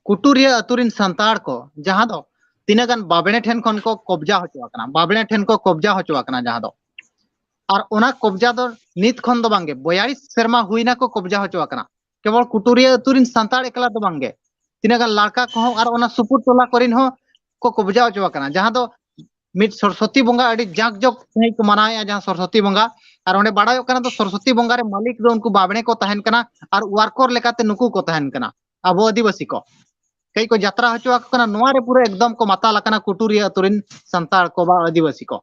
कुटुरिया अतुरिन संताड़ को जहां दो तीना गान बाबेने ठेन खन को कब्जा होचो आकना बाबेने ठेन को कब्जा होचो आकना जहां दो और ओना कब्जा दो नित खन दो बांगे 42 सेरमा हुईना को कब्जा होचो आकना केवल कुटुरिया अतुरिन संताड़ एकला दो बांगे तीना गान लड़का को और ओना सुपुर टोला करिन हो को कब्जा होचो आकना जहां दो मिट सरस्वती बंगा अड़ी जाक जक सही को मनाया जहां सरस्वती बंगा और ओने बाड़ायो कना तो सरस्वती बंगा रे मालिक दो उनको बाबणे को तहन कना और वारकोर लेकाते नुकु को तहन कना अबो आदिवासी को कई को यात्रा हचुआ कना नोआ रे पूरा एकदम को माताल कना कुटुरिया अतुरिन संताड़ को बा आदिवासी को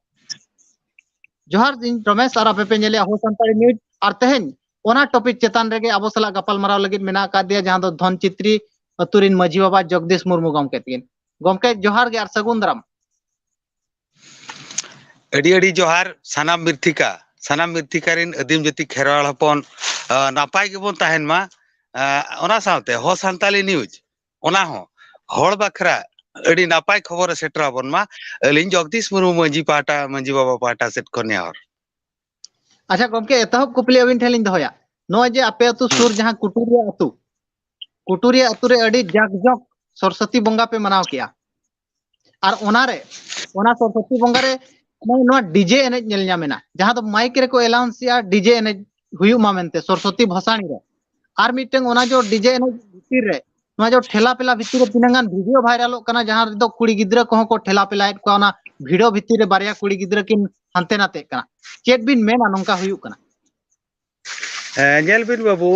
जोहार दिन रमेश और आपे पेंजले हो संताड़ी न्यूज और तेहन ओना टॉपिक चेतान रेगे अबो सला गपाल माराव लगित मेना का दिया जहां दो धन चित्री अतुरिन माजी बाबा जगदीश मुर्मू गमके तिन गमके जोहार गे और सगुन दाराम अड़ी अड़ी जोहार सानाम मिर्थिका रिन अदीम जाति खेरवाल हपन नापाय गेबोन ताहेन मा ओना सावते हो संताली न्यूज ओना हो होड़ बखरा अड़ी नापाय खबर सेटरा बन मा अलिन जगदीश मुर्मू माजी बाबा पाटा सेट खने और अच्छा गमके एतहब कुपली अबिन ठेलिन दहोया नो जे आपे अतु सुर जहां कुटुरिया अतु रे अड़ी जागजक सरस्वती बंगा पे मनाव किया और ओना सरस्वती बंगा रे नो डीजे एने नेल ᱧᱟᱢᱮᱱᱟ जहां तो माइक रे को अलाउंस या डीजे एने हुयु मा मेनते सरस्वती भसाणी रे और मिटंग ओना जो डीजे एने भितर रे नो जो ठेला पेला भितर रे तिनंगान वीडियो वायरल कना जहां रे दो कुड़ी गिद्रा को को ठेला पेलायत को ओना वीडियो भितर रे बारिया कुड़ी गिद्रा किन हंते नाते कना चेट बिन मेना नोंका हुयु कना नेल बिन बाबू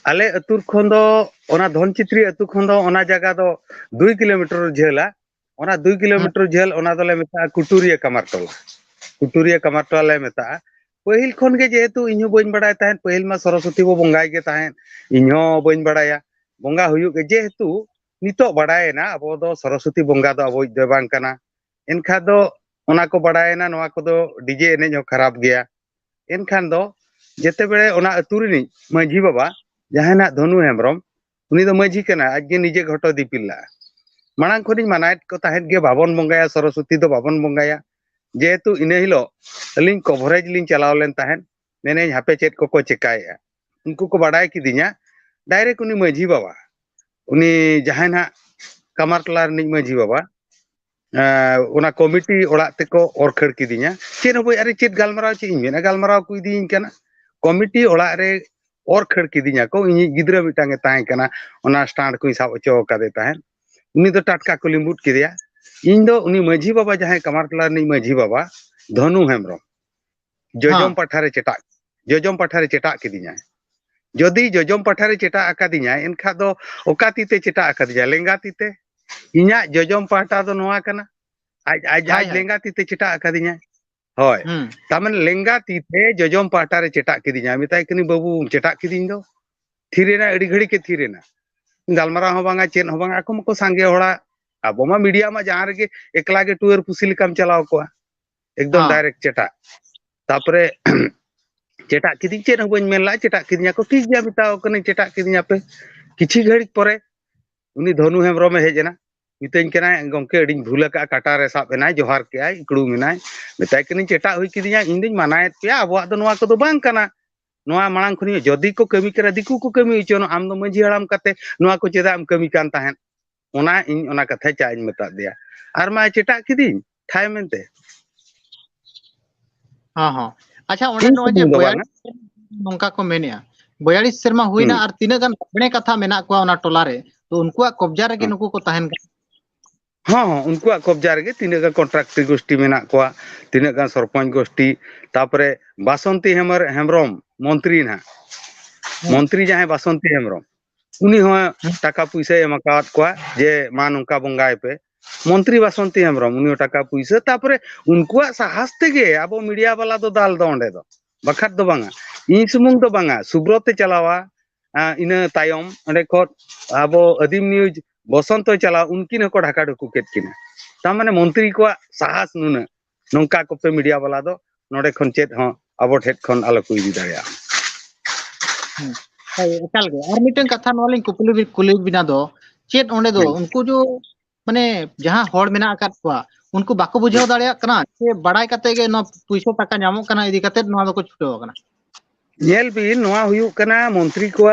आले अतुर खन दो ओना धनचित्री अतु खन दो ओना जगह दो 2 किलोमीटर झेला ओना 2 किलोमीटर झेल ओना दोले मेता कुटुरिया कमारटोला ले मेता पहिल खन के जेहेतु इन्हो बइन बड़ाय ताहेन पहिल मा सरस्वती बो बंगाय के ताहेन इन्हो बइन बड़ाया बंगा हुयु के जेहेतु नितो बड़ाय ना अबो दो सरस्वती बंगा दो अबो दे बांग कना एनखा दो ओना को बड़ाय ना नोआ को दो डीजे एने जो खराब गया एनखान दो जेते बेले ओना अतुरिनी मांझी बाबा जहाना धनु हेमरम उनी दो मांझी कना आज के निजे घटो दीपिला मांग खनि मानायत को ताहेन गे बाबन बंगाया सरस्वती दो बाबन बंगाया जेहेतु इने हिलो अलिंग कवरेज लिंग चलाव लेन ताहेन मेने हापे चेत को चिकाया उनको को बड़ाय किदिया डायरेक्ट उनी मांझी बाबा उनी जहाना कमारटला नि मांझी बाबा ओना कमिटी ओड़ा तेको और खड़ किदिया चेन होय अरे चेत गालमराव चे मेना गालमराव को इदिन कना कमिटी ओड़ा रे और खड़ किदिया को इन गिद्रा मिटांगे ताहे कना ओना स्टैंड को हिसाब चो कादे ताहेन उनी दो टटका को लिंबुट किदिया इन दो उनी मांझी बाबा जहां कमारटला नि मांझी बाबा धनु हेमरम जजम पठारे चेटा किदिया जदि जजम पठारे चेटा आकादिया एनखा दो ओका तीते चेटा आकादिया लेंगा तीते इन्या जजम पाटा दो नोआ कना आज लेंगा तीते चेटा आकादिया होय तामन लेंगा तीते जजम पाटारे चेटा किदिया मिताय कनी बाबू चेटा किदिन दो थीरेना अड़ी घड़ी के थीरेना गालमारा हो बांगा चेन हो बांगा को मको सांगे होड़ा अब मा मीडिया मा जहां रे एकला के टूर पुसिल काम चलाव को एकदम डायरेक्ट चेटा तापरे चेटा किदिन चेन हो बन मेनला चेटा किदिया को ठीक गया मिताओ कने चेटा किदिया पे किछि घड़ी परे उनी धनु हेमरम हेजना मितेन कना गमके अडिन भूल का काटा रे साब एनाय जोहार के आय इकड़ू मिनाय मिताय कनी चेटा हुई किदिया इंदिन मानायत पे अबवा दो नोआ को दो बांग कना नोआ मांग खनि जदी को कमी करा दिकु को कमी चनो आम दो मंझी हराम कते नोआ को चेदा आम कमी कान ताहेन ओना इन ओना कथा चाइन मता दिया आर मा चेटा किदिन थाय मेनते हां हां अच्छा ओने नो जे 42 नोंका को मेनिया 42 शर्मा हुईना और तीना गान बने कथा मेना को ओना टोला रे तो उनको कब्जा रे नुकु को ताहेन हाँ उनको कब्जा रे तीना गान कॉन्ट्रैक्टर गोष्ठी मेना को तीना गान सरपंच गोष्ठी तापरे बासंती हेमरम मंत्री ना मंत्री जहां बासंती हेमरम उनी हो टाका पैसा एमकात को जे मा नोंका बंगाय पे मंत्री बासंती हेमरम उनी टाका पैसा तापरे उनको साहस तेगे अब मीडिया वाला दो दाल दो ओंडे दो बखत दो बांगा इन सुमुंग दो बांगा सुब्रत चलावा इना तायम ओंडे को अब अदीम न्यूज बसंत चला उनकिन को ढाका ढुकु केत किना ता माने मंत्री को साहस नुना नोंका को पे मीडिया वाला दो नोडे खन चेत हो अब ठेट खन आलो को इदी दाया एकाल गे और मिटन कथा नोलिन कुली बिना दो चेत ओंडे दो उनको जो माने जहां होड़ मेना आकात को उनको बाको बुझाव दाड़िया कना से बड़ाई कते गे नो पैसा टाका नामो कना इदी कते नो दो को छुटो कना नेल बिन नोआ हुयु कना मंत्री को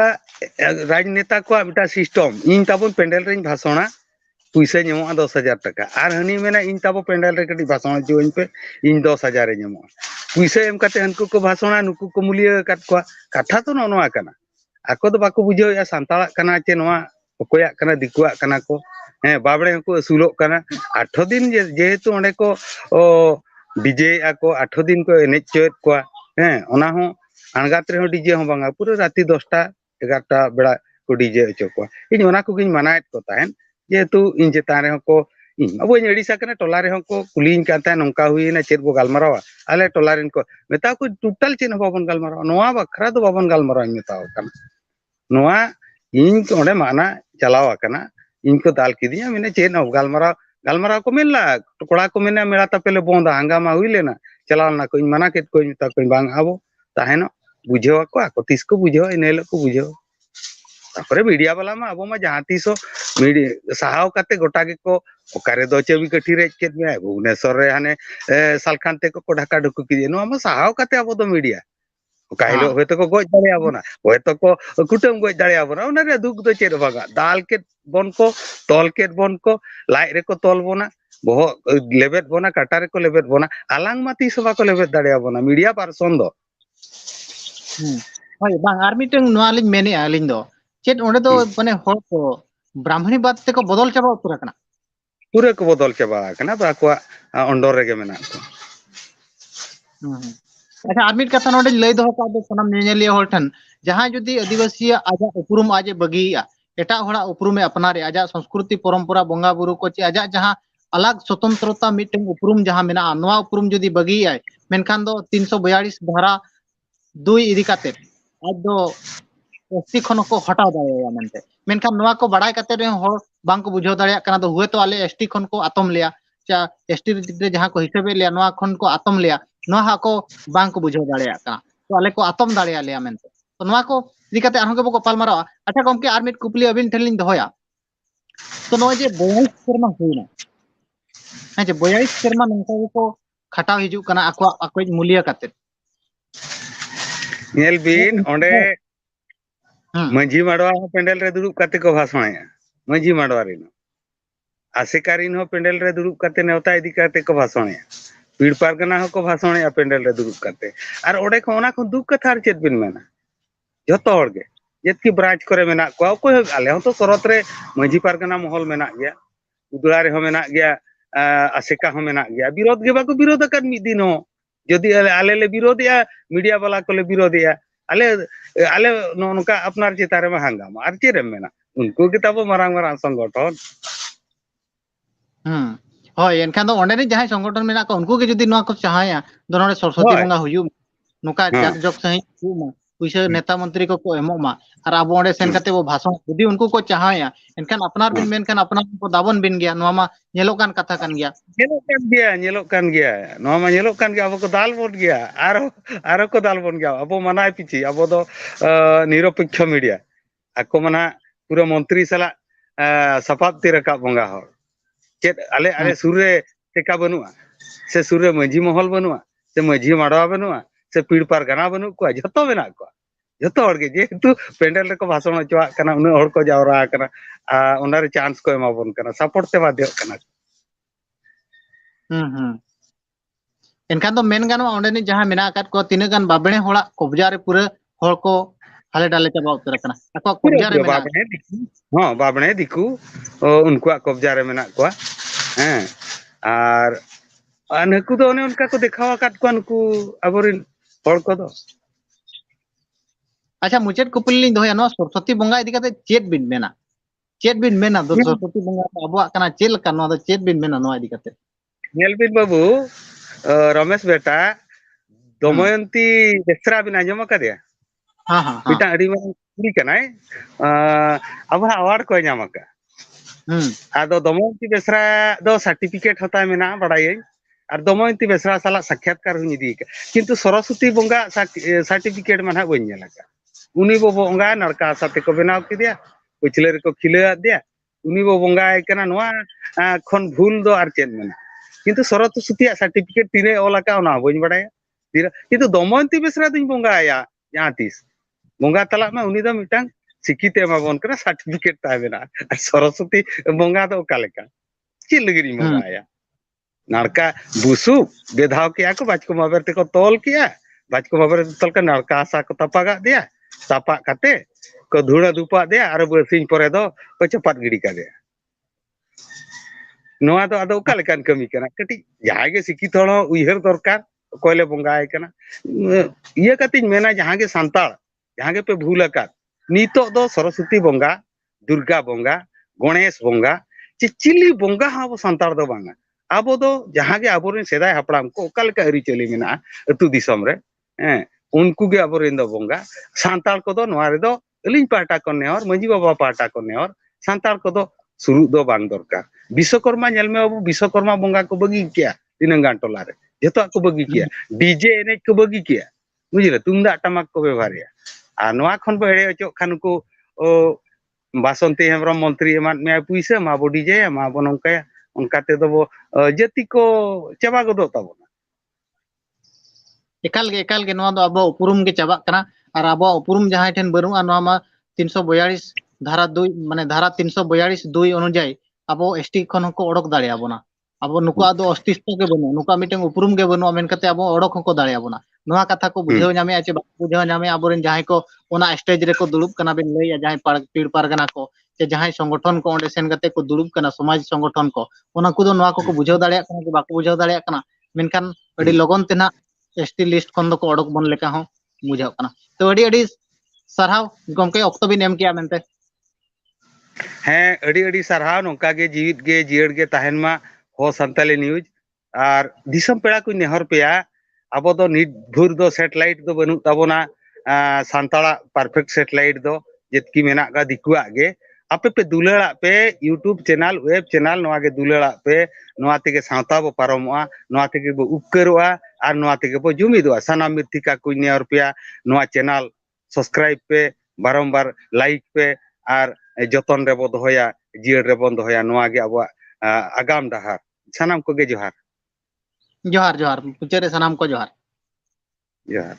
राजनेता को मिटा सिस्टम इन ताबन पेंडल रे भाषणा पैसा नेमो 10,000 टाका और हनी मेना इन ताबो पेंडल रे कटी भाषण जोइन पे इन 10,000 रे नेमो पैसा एम काते हनको को भाषणा नुकु को मूल्य काट को कथा तो नोनवा कना आको दो बाको बुझो या सांताला कना चे नोवा ओकोया कना दिकुआ कना को बाबड़े को असुलो कना 8 दिन जेहेतु ओंडे को डीजे आको 8 दिन को एने चेत को ओना हो अणगात रे डीजे हो बांगा पूरा राती 10टा 11टा बेड़ा को डीजे अचो को इन ओना को गिन मनाएत को ताहेन जेहेतु इन चेतान रे को अब अड़ीसा टोला रे को कुलीन काता नौका हुईना चेत बो गालमारावा आले टोला रेन को मेता को टोटल चेन बाबन गालमारावा नोआ बखरा दो बाबन गालमारावा मेताव कना नोआ इन को ओंडे माना चलावा कना इनको दाल किदिया मैंने चेन गालमाराव को मिलला कोड़ा को मेना मेला तपेले बोंदा हंगामा हुई लेना चलावना को मना केत को मेता को बांग आबो ताहेनो बुझेवा को आको तिस को बुझेवा इनेल को बुझेवा तापरे मीडिया वाला मा अब मा जहां तीसो मीडिया सहाव काते गोटा के को ओकारे दो चेबी कठी रे केत में भुवनेश्वर रे हाने सालखानते को ढाका ढुकु की नो मा सहाव काते अब तो मीडिया काइलो होय तो को गोज दाड़े आबोना होय तो को कुटम गोज दाड़े आबोना ओना रे दुख दो चेर बागा दाल के बन को तोल के बन को लाई रे को तोल बोना बहो लेबेट बोना काटा रे को लेबेट बोना आलांग मा तीस बा को लेबेट दाड़े आबोना मीडिया पारसन दो होय बांग आर मिटंग नोआ लिन मेने आलिन दो चेत ओंडे दो माने हर को ब्राह्मणी बात ते को बदल चाबा उतर कना पूरे को बदल चाबा कना बा को अंडर रे के मेना को अच्छा आर मिट कथा नोडे लय दो का दो सनम नेनेलिया हर ठन जहां जुदी आदिवासी आजा उपरुम आजे बगिया एटा होड़ा उपरुमे अपनारे आजा संस्कृति परंपरा बोंगा बुरु को चे आजा जहां अलग स्वतंत्रता मिटंग उपरुम जहां मेना नोआ उपरुम जुदी बगिया मेनखान दो 342 धारा 2 इदी काते आज दो एसटी खन को हटाव दाड़ेया मेनते मेनखान नोआ को बड़ाय काते रे हर बांग को बुझाव दाड़ेया कना दो हुए तो आले एसटी खन को आतम लिया चा एसटी रे जहां को हिसाबे लिया नोआ खन को आतम लिया नोआ हा को बांग को बुझाव दाड़ेया कना तो आले को आतम दाड़ेया लिया मेनते तो नोआ को इदी काते आरहं के बको पालमारा अच्छा गमके आर मिट कुपली अबिन ठेलिन दोया तो नो जे 42 शर्मा हुईना हां जे 42 शर्मा नंका को खटाव हिजु कना आको मूल्य काते नेल बिन ओंडे मंजी माडवा पेंडल रे दुरुप काते को भाषणया मंजी माडवा रे आसेकारीन हो पेंडल रे दुरुप काते नेवता इदी काते को भाषणया पीड़ पारगना हो को भाषणया पेंडल रे दुरुप काते और ओडे को ओना को दुख कथा चेत बिन मेना जतो हरगे जेतकी ब्रांच करे मेना को को आले हो तो सरत रे मंजी पारगना महल मेना गया उदुला रे हो मेना गया आसेका हो मेना गया विरोध के बाको विरोध कर मि दिन हो जदि आले ले विरोध या मीडिया वाला को ले विरोध या आले आले नोनका अपनार चितारे में हंगामा आर चेरे मेना उनको के तब मारांग मारांग संगठन होय एनखान दो ओंडे जहां संगठन मेना को उनको के जदि नोआ को चाहाया दोनों सरस्वती बंगा हुयु नुका जाक जक सही हुमा पैसा नेता मंत्री को एमोमा और अब ओंडे सेन काते वो भाषण जदि उनको को चाहाया एनखान अपनार बिन मेनखान अपनार को दाबन बिन गया नोआ मा नेलो कान कथा कान गया नेलो कान गया नोआ मा नेलो कान गया अब को दाल बोन गया आरो को दाल बोन गया अब मनाय पिछि अब दो निरपेक्ष मीडिया आको मना पूरा मंत्री सला सपाप्ति रका बंगा हो चेत आले आले सुरे टेका बनुआ से सुरे मंजी महल बनुआ से मंजी माडवा बनुआ से पीड़ पार गना बनु को जतो मेना को जतो हर के जेतु पेंडल को भाषण चवा कना उन हर को जावरा कना ओनारे चांस को एमाबन कना सपोर्ट ते बाध्य कना एनखान दो मेन गानो ओंडे नि जहां मेना काट को तिने गान बाबणे होड़ा कब्जा रे पूरे हर को हाले डाले चाबा उतर कना ako कब्जा रे मेना हां बाबणे दिकू उनको कब्जा रे मेना को हैं और अनकु दो ने उनका को दिखावा काट को उनको अबरिन हर को दो अच्छा मुचेत कुपली लिन दोया नो सरस्वती बंगा इदी काते चेत बिन मेना दो सरस्वती बंगा अबवा कना चेल का नो दो चेत बिन मेना नो इदी काते नेल बिन बाबू रमेश बेटा दमयंती बेसरा बिन आंजम का दिया हां बिटा अडी में कुड़ी कनाय अब अवार्ड को नाम का आदो दमयंती बेसरा दो सर्टिफिकेट होता मेना बड़ाई और दमयंती बेसरा साला साक्षात्कार हुई दी किंतु सरस्वती बंगा सर्टिफिकेट में बन नेलका उनी बो बंगा नरका साथे को बनाव किदिया पिछले को खिले दिया उनी बो बंगा कना नोआ खन भूल दो आर चेन मेना किंतु सरस्वती सर्टिफिकेट तिने ओलाका ना बन बड़ाया किंतु दमयंती बेसरा दुई बंगा आया जहां तीस बंगा तला में उनी दो मिटांग सिकिते एमाबन कना सर्टिफिकेट ताबेना सरस्वती बंगा दो ओका लेका चेद लगिर इन बंगाया नाड़का बुसु बेधाव किया को बाजको माबर ते को तोल किया बाजको माबर तोल का नाड़का आसा को तपागा दिया तापा काते को धुड़ा दुपा दिया और बसिंग परे दो को चपात गिड़ी का दिया नोआ दो आदो ओका लेकान कमी कना कटी जहां गे सिकित हड़ उइहर दरकार कोयले बंगाय कना ये कतिन मेना जहां गे सांताल जहां गे पे भूल का नितो दो सरस्वती बंगा दुर्गा बंगा गणेश बंगा चिली बंगा हाँ सांताल दो बांगा आबो दो जहां गे आबोरेन सेदाय हापड़ाम को ओका लेका अरी चली मेना अतु दिसम रे उनको गे आबोरेन दो बंगा सांताल को दो नोआ रे दो अलिन पाटा को नेहर मंजी बाबा पाटा को नेहर सांताल को दो सुरु दो बांग दरकार विश्वकर्मा नेल में अब विश्वकर्मा बंगा को बगी किया तीन गान टोला रे जतो को बगी किया डीजे एने को बगी किया बुझले तुमदा टमाक को व्यवहारिया आ नोआ खन बो हेड़े अचो खान को बासंती हेमरम मंत्री एमान में पुइसा मा बो डीजे मा बो नंकाया उनकाते दो बो जति को चाबा गदो ताबोना एकाल के नोआ दो अब उपुरुम के चाबा कना और अब उपुरुम जहां ठेन बनुआ नोआ मा 342 धारा 2 माने धारा 342 2 अनुଯାयी अब एसटी खन को ओडक दाड़िया बोना अब नुका दो अस्तित्व के बनु नुका मिटेंग उपुरुम के बनु मेन कते अब ओडक को दाड़िया बोना नोआ कथा को बुझेव नामे आचे बुझेव नामे आबोरेन जहां को ओना स्टेज रे को दुड़ुब कना बेन लैया जहां पीड़ पारगना को जे जहां संगठन को ओंडे सेन कते को दुड़ुब कना समाज संगठन को ओना को दो नोआ को बुझेव दाड़िया कना कि बाको बुझेव दाड़िया कना मेनखान अडी लगन तेना एसटी लिस्ट खन दो को ओडक बन लेका हो बुझेव कना तो अडी सरहाव गमके ऑक्टो बिन एम किया मेनते हैं अड़ी सरहाव नोका गे जीवित गे जियड़ गे तहन मा हो संताली न्यूज और दिसम पेड़ा को नेहर पेया अब दो निट भूर दो सैटेलाइट दो बनु ताबोना सांताला परफेक्ट सैटेलाइट दो जेतकी मेना गा दिकुआ गे आपे पे दुलड़ा पे यूट्यूब चैनल वेब चैनल नोआ गे दुलड़ा पे नोआ तेगे सावता बो पारमोआ नोआ तेगे बो उपकरोआ और नोआ तेगे बो जुमिदोआ सनाम मिर्तिका को नेहर पेया नोआ चैनल सब्सक्राइब पे बारंबार लाइक पे और जतन रे बो दोया जियड़ रे बो दोया नोआ गे अब आगाम डहार सनाम को गे जोहार जोहार जोहार पुचेरे सनाम को जोहार जोहार।